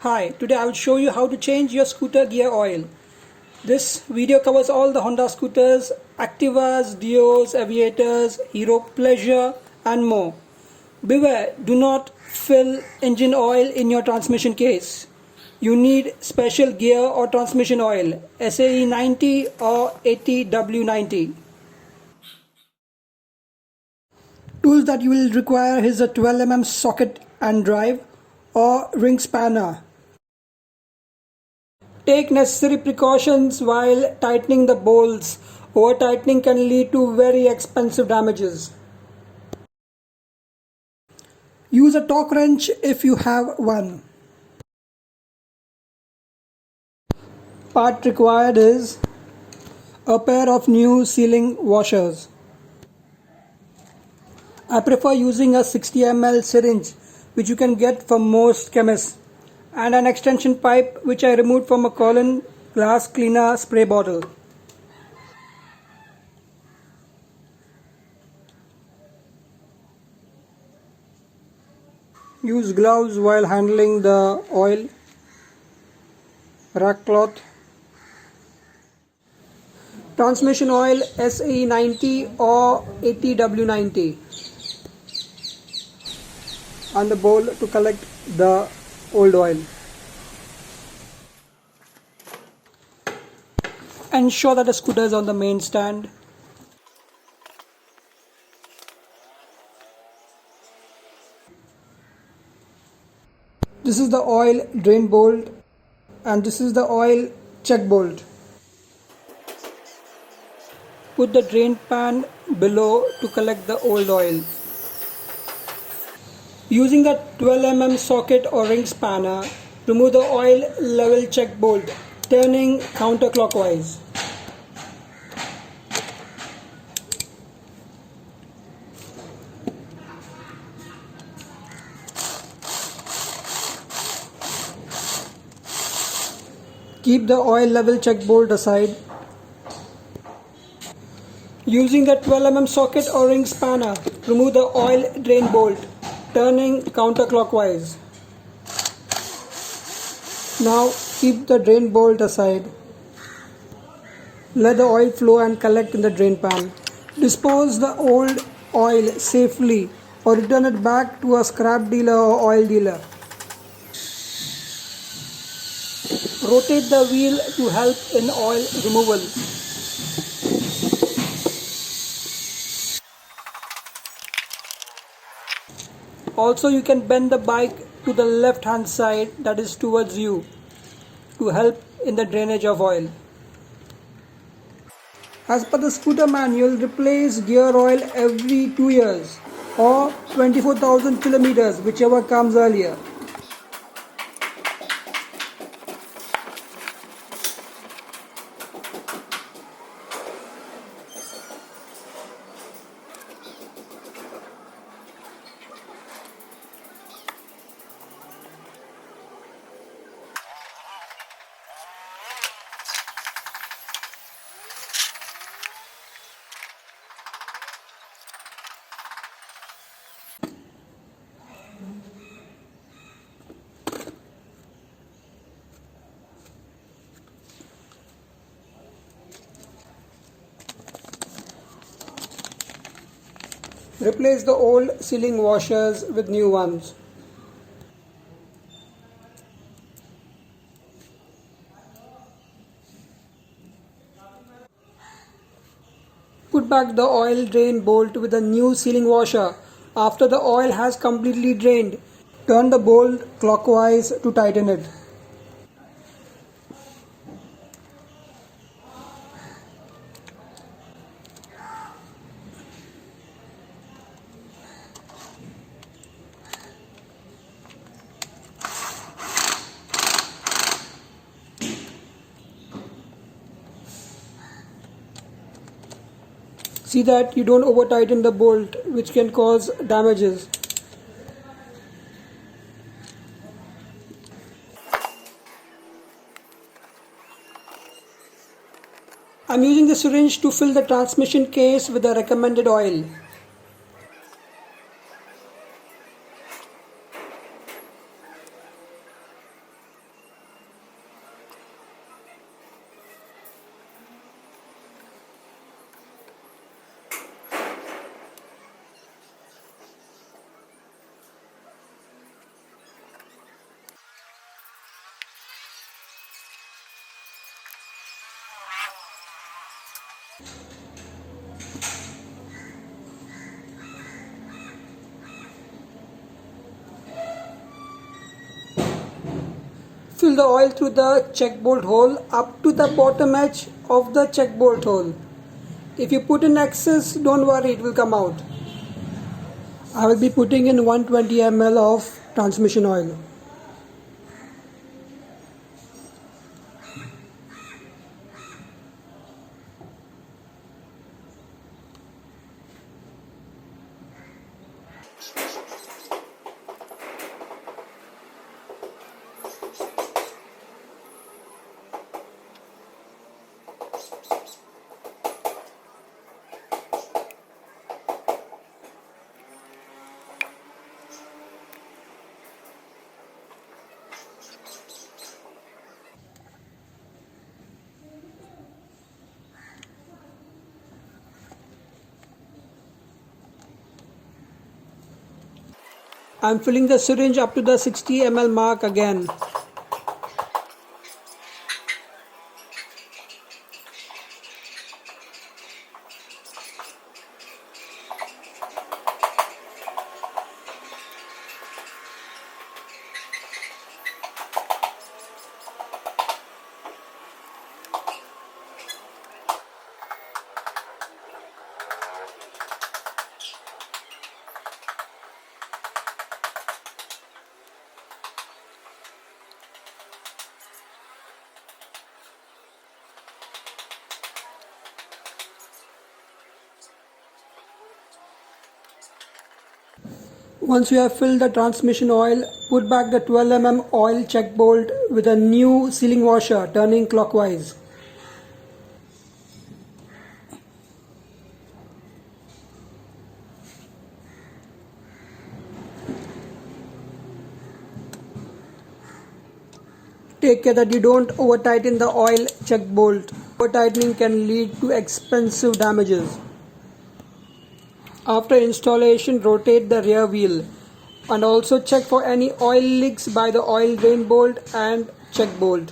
Hi, today I will show you how to change your scooter gear oil. This video covers all the Honda scooters, Activas, Dios, Aviators, Hero Pleasure and more. Beware, do not fill engine oil in your transmission case. You need special gear or transmission oil, SAE90 or 80W90. Tools that you will require is a 12mm socket and drive or ring spanner. Take necessary precautions while tightening the bolts. Over tightening can lead to very expensive damages. Use a torque wrench if you have one. Part required is a pair of new sealing washers. I prefer using a 60 ml syringe which you can get from most chemists, and an extension pipe which I removed from a Colin glass cleaner spray bottle. Use gloves while handling the oil. Rack cloth. Transmission oil SAE90 or 80W90, and the bowl to collect the old oil. Ensure that the scooter is on the main stand. This is the oil drain bolt and this is the oil check bolt. Put the drain pan below to collect the old oil. Using a 12mm socket or ring spanner, remove the oil level check bolt, turning counterclockwise. Keep the oil level check bolt aside. Using the 12mm socket or ring spanner, remove the oil drain bolt, turning counterclockwise. Now keep the drain bolt aside. Let the oil flow and collect in the drain pan. Dispose the old oil safely or return it back to a scrap dealer or oil dealer. Rotate the wheel to help in oil removal. Also, you can bend the bike to the left hand side, that is towards you, to help in the drainage of oil. As per the scooter manual, replace gear oil every 2 years or 24,000 kilometers, whichever comes earlier. Replace the old sealing washers with new ones. Put back the oil drain bolt with a new sealing washer. After the oil has completely drained, turn the bolt clockwise to tighten it. See that you don't over tighten the bolt, which can cause damages. I'm using the syringe to fill the transmission case with the recommended oil. Fill the oil through the check bolt hole up to the bottom edge of the check bolt hole. If you put in excess, don't worry, it will come out. I will be putting in 120 ml of transmission oil. I am filling the syringe up to the 60 ml mark again. Once you have filled the transmission oil, put back the 12 mm oil check bolt with a new sealing washer turning clockwise. Take care that you don't over tighten the oil check bolt. Over tightening can lead to expensive damages. After installation, rotate the rear wheel and also check for any oil leaks by the oil drain bolt and check bolt.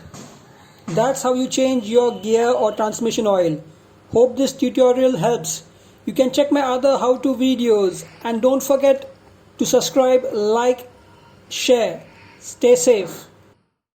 That's how you change your gear or transmission oil. Hope this tutorial helps. You can check my other how-to videos and don't forget to subscribe, like, share. Stay safe.